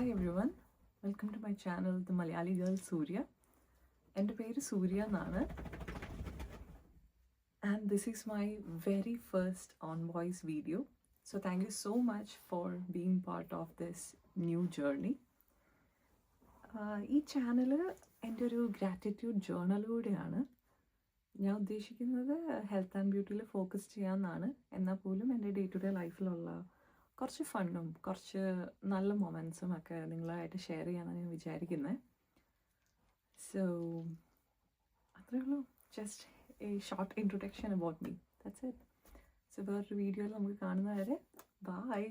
Hi everyone, welcome to my channel, The Malayali Girl Surya. എൻ്റെ പേര് സൂര്യ എന്നാണ്. And this is my very first on voice video. So thank you so much for being part of this new journey. ഈ channel എൻ്റെ ഒരു gratitude ജേർണലൂടെയാണ്. ഞാൻ ഉദ്ദേശിക്കുന്നത് health and ബ്യൂട്ടിയിൽ focus ചെയ്യാമെന്നാണ്. എന്നാൽ പോലും എൻ്റെ ഡേ ടു ഡേ ലൈഫിലുള്ള കുറച്ച് ഫണ്ണും കുറച്ച് നല്ല മൊമെൻറ്റ്സും ഒക്കെ നിങ്ങളായിട്ട് ഷെയർ ചെയ്യാനാണ് ഞാൻ വിചാരിക്കുന്നത്. സോ അത്രയേ ഉള്ളൂ. Just A short introduction about me. That's it. So വേറൊരു വീഡിയോയിൽ നമുക്ക് കാണുന്നവരെ ബൈ.